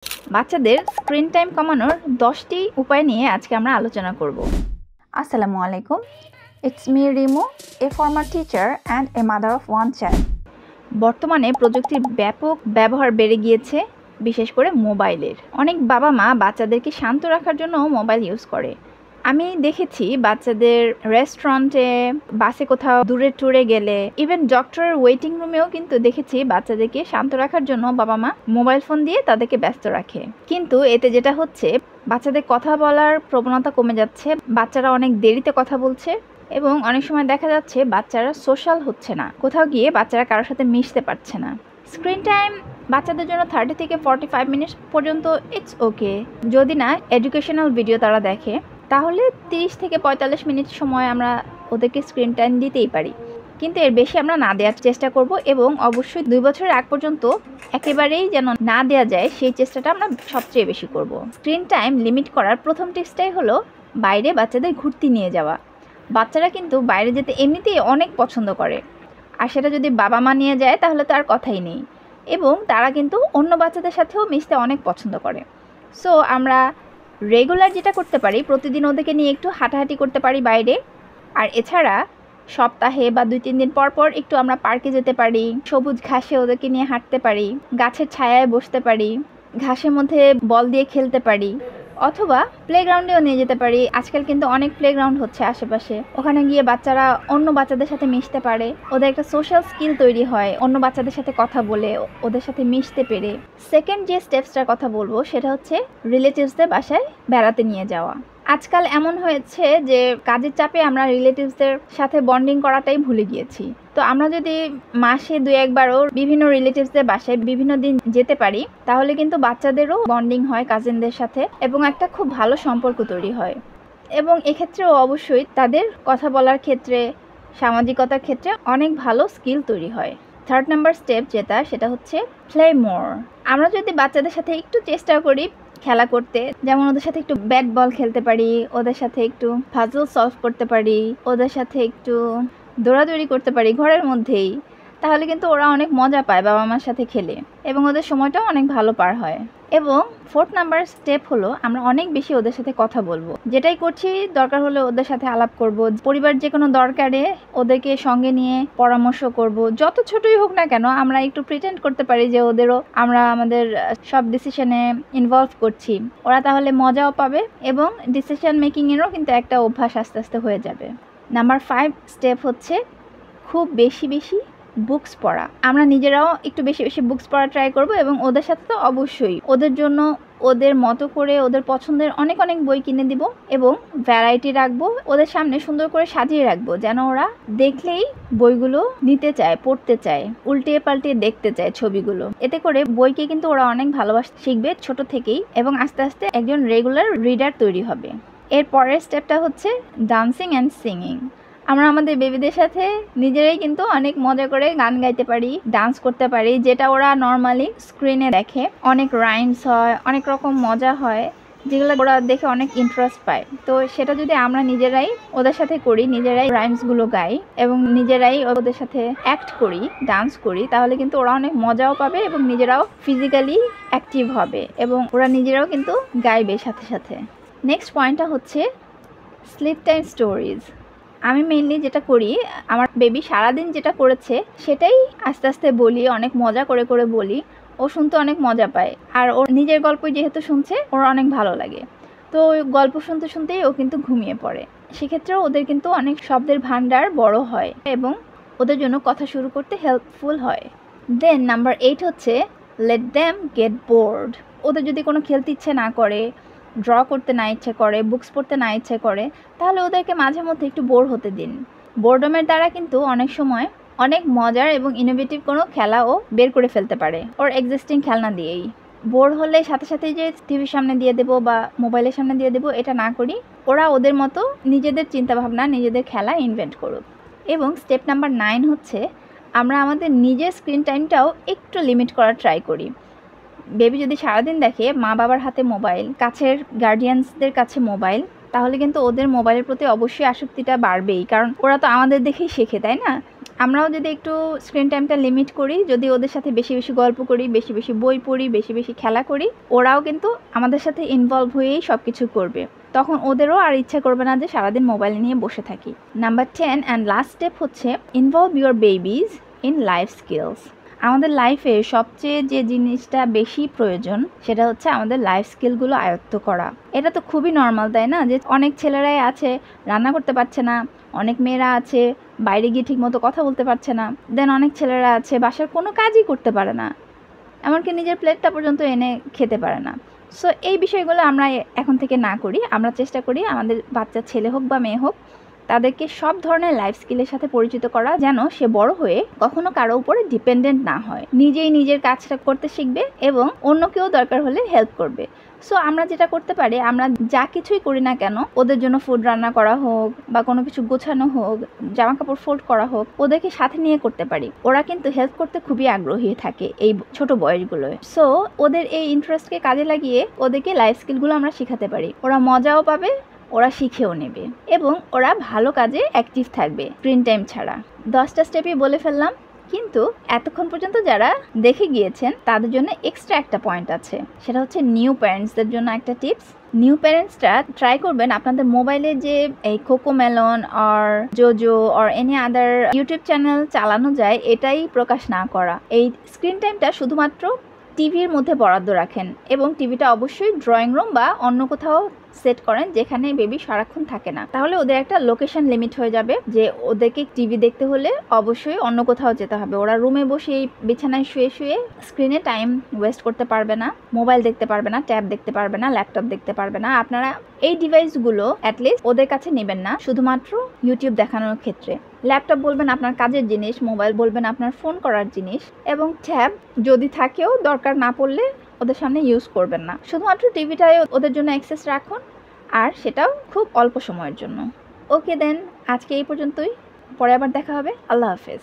বাচ্চাদের screen time কমানোর 10টি উপায় নিয়ে আজকে আমরা আলোচনা করব। আসসালামু আলাইকুম, it's me Rimu, A former teacher and a mother of one child. বর্তমানে প্রযুক্তির ব্যাপক ব্যবহার বেড়ে গিয়েছে, বিশেষ করে মোবাইলের। অনেক বাবা মা বাচ্চাদেরকে শান্ত রাখার জন্য মোবাইল ইউজ করে। আমি দেখেছি বাচ্চাদের রেস্টুরেন্টে, বাসে কোথাও দূরে ট্যুরে গেলে, ইভেন ডক্টরের ওয়েটিং রুমেও কিন্তু দেখেছি বাচ্চাদেরকে শান্ত রাখার জন্য বাবা মা মোবাইল ফোন দিয়ে তাদেরকে ব্যস্ত রাখে। কিন্তু এতে যেটা হচ্ছে, বাচ্চাদের কথা বলার প্রবণতা কমে যাচ্ছে, বাচ্চারা অনেক দেরিতে কথা বলছে এবং অনেক সময় দেখা যাচ্ছে বাচ্চারা সোশ্যাল হচ্ছে না, কোথাও গিয়ে বাচ্চারা কারোর সাথে মিশতে পারছে না। স্ক্রিন টাইম বাচ্চাদের জন্য 30 থেকে 45 মিনিট পর্যন্ত ইটস ওকে। যদি না এডুকেশনাল ভিডিও তারা দেখে, তাহলে 30 থেকে 45 মিনিট সময় আমরা ওদেরকে স্ক্রিন টাইম দিতেই পারি, কিন্তু এর বেশি আমরা না দেওয়ার চেষ্টা করব এবং অবশ্যই 2 বছরের আগ পর্যন্ত একেবারেই যেন না দেওয়া যায় সেই চেষ্টাটা আমরা সবচেয়ে বেশি করব। স্ক্রিন টাইম লিমিট করার প্রথম টিপসটাই হলো বাইরে বাচ্চাদের ঘুরতে নিয়ে যাওয়া। বাচ্চারা কিন্তু বাইরে যেতে এমনিতেই অনেক পছন্দ করে, আর সেটা যদি বাবা মা নিয়ে যায় তাহলে তো আর কথাই নেই, এবং তারা কিন্তু অন্য বাচ্চাদের সাথেও মিশতে অনেক পছন্দ করে। সো আমরা রেগুলার যেটা করতে পারি, প্রতিদিন ওদেরকে নিয়ে একটু হাঁটাহাঁটি করতে পারি বাইরে। আর এছাড়া সপ্তাহে বা 2-3 দিন পর পর একটু আমরা পার্কে যেতে পারি, সবুজ ঘাসে ওদেরকে নিয়ে হাঁটতে পারি, গাছের ছায়ায় বসতে পারি, ঘাসের মধ্যে বল দিয়ে খেলতে পারি, অথবা প্লেগ্রাউন্ডেও নিয়ে যেতে পারি। আজকাল কিন্তু অনেক প্লেগ্রাউন্ড হচ্ছে আশেপাশে, ওখানে গিয়ে বাচ্চারা অন্য বাচ্চাদের সাথে মিশতে পারে, ওদের একটা সোশ্যাল স্কিল তৈরি হয় অন্য বাচ্চাদের সাথে কথা বলে, ওদের সাথে মিশতে পেরে। সেকেন্ড যে স্টেপসটার কথা বলবো সেটা হচ্ছে রিলেটিভসদের বাসায় বেড়াতে নিয়ে যাওয়া। আজকাল এমন হয়েছে যে কাজের চাপে আমরা রিলেটিভসদের সাথে বন্ডিং করাটাই ভুলে গিয়েছি। তো আমরা যদি মাসে 2-1বারও বিভিন্ন রিলেটিভসদের বাসায় বিভিন্ন দিন যেতে পারি, তাহলে কিন্তু বাচ্চাদেরও বন্ডিং হয় কাজিনদের সাথে এবং একটা খুব ভালো সম্পর্ক তৈরি হয়। এবং এক্ষেত্রেও অবশ্যই তাদের কথা বলার ক্ষেত্রে, সামাজিকতার ক্ষেত্রে অনেক ভালো স্কিল তৈরি হয়। 3rd নাম্বার স্টেপ যেটা, সেটা হচ্ছে প্লে মোর। আমরা যদি বাচ্চাদের সাথে একটু চেষ্টা করি খেলা করতে, যেমন ওদের সাথে একটু ব্যাট বল খেলতে পারি, ওদের সাথে একটু পাজল সলভ করতে পারি, ওদের সাথে একটু দৌড়াদৌড়ি করতে পারি ঘরের মধ্যেই, তাহলে কিন্তু ওরা অনেক মজা পায় বাবা মার সাথে খেলে এবং ওদের সময়টাও অনেক ভালো পার হয়। এবং 4th নাম্বার স্টেপ হলো আমরা অনেক বেশি ওদের সাথে কথা বলবো। যেটাই করছি দরকার হলে ওদের সাথে আলাপ করব, পরিবার যে কোনো দরকারে ওদেরকে সঙ্গে নিয়ে পরামর্শ করব। যত ছোটই হোক না কেন, আমরা একটু প্রিটেন্ড করতে পারি যে ওদেরও আমরা আমাদের সব ডিসিশনে ইনভলভ করছি। ওরা তাহলে মজাও পাবে এবং ডিসিশন মেকিংয়েরও কিন্তু একটা অভ্যাস আস্তে আস্তে হয়ে যাবে। নাম্বার 5 স্টেপ হচ্ছে খুব বেশি বেশি বুকস পড়া। আমরা নিজেরাও একটু বেশি বেশি বুকস পড়া ট্রাই করব এবং ওদের সাথে তো অবশ্যই ওদের জন্য ওদের মতো করে ওদের পছন্দের অনেক অনেক বই কিনে দিব এবং ভ্যারাইটি রাখবো, ওদের সামনে সুন্দর করে সাজিয়ে রাখবো, যেন ওরা দেখলেই বইগুলো নিতে চায়, পড়তে চায়, উল্টে পাল্টে দেখতে চায় ছবিগুলো। এতে করে বইকে কিন্তু ওরা অনেক ভালোবাসতে শিখবে ছোট থেকেই এবং আস্তে আস্তে একজন রেগুলার রিডার তৈরি হবে। এর পরের স্টেপটা হচ্ছে ডান্সিং অ্যান্ড সিঙ্গিং। আমরা আমাদের বেবিদের সাথে নিজেরাই কিন্তু অনেক মজা করে গান গাইতে পারি, ডান্স করতে পারি, যেটা ওরা নর্মালি স্ক্রিনে দেখে। অনেক রাইমস হয়, অনেক রকম মজা হয়, যেগুলো ওরা দেখে অনেক ইন্টারেস্ট পায়। তো সেটা যদি আমরা নিজেরাই ওদের সাথে করি, নিজেরাই রাইমসগুলো গাই এবং নিজেরাই ওদের সাথে অ্যাক্ট করি, ডান্স করি, তাহলে কিন্তু ওরা অনেক মজাও পাবে এবং নিজেরাও ফিজিক্যালি অ্যাক্টিভ হবে এবং ওরা নিজেরাও কিন্তু গাইবে সাথে সাথে। নেক্সট পয়েন্টটা হচ্ছে স্লিপ টাইম স্টোরিজ। আমি মেইনলি যেটা করি, আমার বেবি সারাদিন যেটা করেছে সেটাই আস্তে আস্তে বলি, অনেক মজা করে করে বলি। ও শুনতে অনেক মজা পায়, আর ওর নিজের গল্পই যেহেতু শুনছে ওর অনেক ভালো লাগে। তো ওই গল্প শুনতে শুনতেই ও কিন্তু ঘুমিয়ে পড়ে। সেক্ষেত্রেও ওদের কিন্তু অনেক শব্দের ভান্ডার বড় হয় এবং ওদের জন্য কথা শুরু করতে হেল্পফুল হয়। দেন নাম্বার 8 হচ্ছে লেট দেম গেট বোর্ড। ওদের যদি কোনো খেলতে ইচ্ছে না করে, ড্র করতে না ইচ্ছে করে, বুকস পড়তে না ইচ্ছে করে, তাহলে ওদেরকে মাঝে মধ্যে একটু বোর হতে দিন। বোরডমের দ্বারা কিন্তু অনেক সময় অনেক মজার এবং ইনোভেটিভ কোনো খেলাও বের করে ফেলতে পারে ওর এক্সিস্টিং খেলনা দিয়েই। বোর হলে সাথে সাথে যে টিভির সামনে দিয়ে দেবো বা মোবাইলের সামনে দিয়ে দেবো, এটা না করি, ওরা ওদের মতো নিজেদের চিন্তাভাবনা, নিজেদের খেলা ইনভেন্ট করুক। এবং স্টেপ নাম্বার 9 হচ্ছে আমরা আমাদের নিজের স্ক্রিন টাইমটাও একটু লিমিট করার ট্রাই করি। বেবি যদি সারাদিন দেখে মা বাবার হাতে মোবাইল, কাছের গার্ডিয়ানসদের কাছে মোবাইল, তাহলে কিন্তু ওদের মোবাইলের প্রতি অবশ্যই আসক্তিটা বাড়বেই, কারণ ওরা তো আমাদের দেখেই শেখে, তাই না? আমরাও যদি একটু স্ক্রিন টাইমটা লিমিট করি, যদি ওদের সাথে বেশি বেশি গল্প করি, বেশি বেশি বই পড়ি, বেশি বেশি খেলা করি, ওরাও কিন্তু আমাদের সাথে ইনভলভ হয়েই সব কিছু করবে। তখন ওদেরও আর ইচ্ছা করবে না যে সারাদিন মোবাইল নিয়ে বসে থাকি। নাম্বার 10 অ্যান্ড লাস্ট স্টেপ হচ্ছে involve your babies in life skills. আমাদের লাইফে সবচেয়ে যে জিনিসটা বেশি প্রয়োজন সেটা হচ্ছে আমাদের লাইফ স্কিলগুলো আয়ত্ত করা। এটা তো খুবই নর্মাল, তাই না? যে অনেক ছেলেরাই আছে রান্না করতে পারছে না, অনেক মেয়েরা আছে বাইরে গিয়ে ঠিকমতো কথা বলতে পারছে না, দেন অনেক ছেলেরা আছে বাসার কোনো কাজই করতে পারে না, এমনকি নিজের প্লেটটা পর্যন্ত এনে খেতে পারে না। সো এই বিষয়গুলো আমরা এখন থেকে না করি, আমরা চেষ্টা করি আমাদের বাচ্চা ছেলে হোক বা মেয়ে হোক তাদেরকে সব ধরনের লাইফ স্কিলের সাথে পরিচিত করা, যেন সে বড় হয়ে কখনো কারো উপরে ডিপেন্ডেন্ট না হয়, নিজেই নিজের কাজটা করতে শিখবে এবং অন্য কেউ দরকার হলে হেল্প করবে। সো আমরা যেটা করতে পারি, আমরা যা কিছুই করি না কেন, ওদের জন্য ফুড রান্না করা হোক বা কোনো কিছু গোছানো হোক, জামা কাপড় ফোল্ড করা হোক, ওদেরকে সাথে নিয়ে করতে পারি। ওরা কিন্তু হেল্প করতে খুবই আগ্রহী থাকে এই ছোট বয়সগুলোয়। সো ওদের এই ইন্টারেস্টকে কাজে লাগিয়ে ওদেরকে লাইফ স্কিলগুলো আমরা শেখাতে পারি। ওরা মজাও পাবে, ওরা শিখেও নেবে এবং ওরা ভালো কাজে অ্যাক্টিভ থাকবে স্ক্রিন টাইম ছাড়া। 10টা স্টেপই বলে ফেললাম, কিন্তু এতক্ষণ পর্যন্ত যারা দেখে গিয়েছেন তাদের জন্য এক্সট্রা একটা পয়েন্ট আছে, সেটা হচ্ছে নিউ প্যারেন্টসদের জন্য একটা টিপস। নিউ প্যারেন্টসরা ট্রাই করবেন আপনাদের মোবাইলে যে এই CoComelon or JoJo or any other YouTube channel চালানো যায় এটাই প্রকাশ না করা। এই স্ক্রিন টাইমটা শুধুমাত্র টিভির মধ্যে বরাদ্দ রাখেন এবং টিভিটা অবশ্যই ড্রয়িং রুম বা অন্য কোথাও সেট করেন যেখানে বেবি সারাক্ষণ থাকে না। তাহলে ওদের একটা লোকেশন লিমিট হয়ে যাবে যে ওদেরকে টিভি দেখতে হলে অবশ্যই অন্য কোথাও যেতে হবে। ওরা রুমে বসে বিছানায় শুয়ে শুয়ে স্ক্রিনে টাইম ওয়েস্ট করতে পারবে না, মোবাইল দেখতে পারবে না, ট্যাব দেখতে পারবে না, ল্যাপটপ দেখতে পারবে না। আপনারা এই ডিভাইসগুলো অ্যাটলিস্ট ওদের কাছে নেবেন না শুধুমাত্র ইউটিউব দেখানোর ক্ষেত্রে। ল্যাপটপ বলবেন আপনার কাজের জিনিস, মোবাইল বলবেন আপনার ফোন করার জিনিস, এবং ট্যাব যদি থাকেও দরকার না পড়লে ওদের সামনে ইউজ করবেন না। শুধুমাত্র টিভিটাই ওদের জন্য অ্যাক্সেস রাখুন, আর সেটাও খুব অল্প সময়ের জন্য। ওকে দেন, আজকে এই পর্যন্তই, পরে আবার দেখা হবে। আল্লাহ হাফেজ।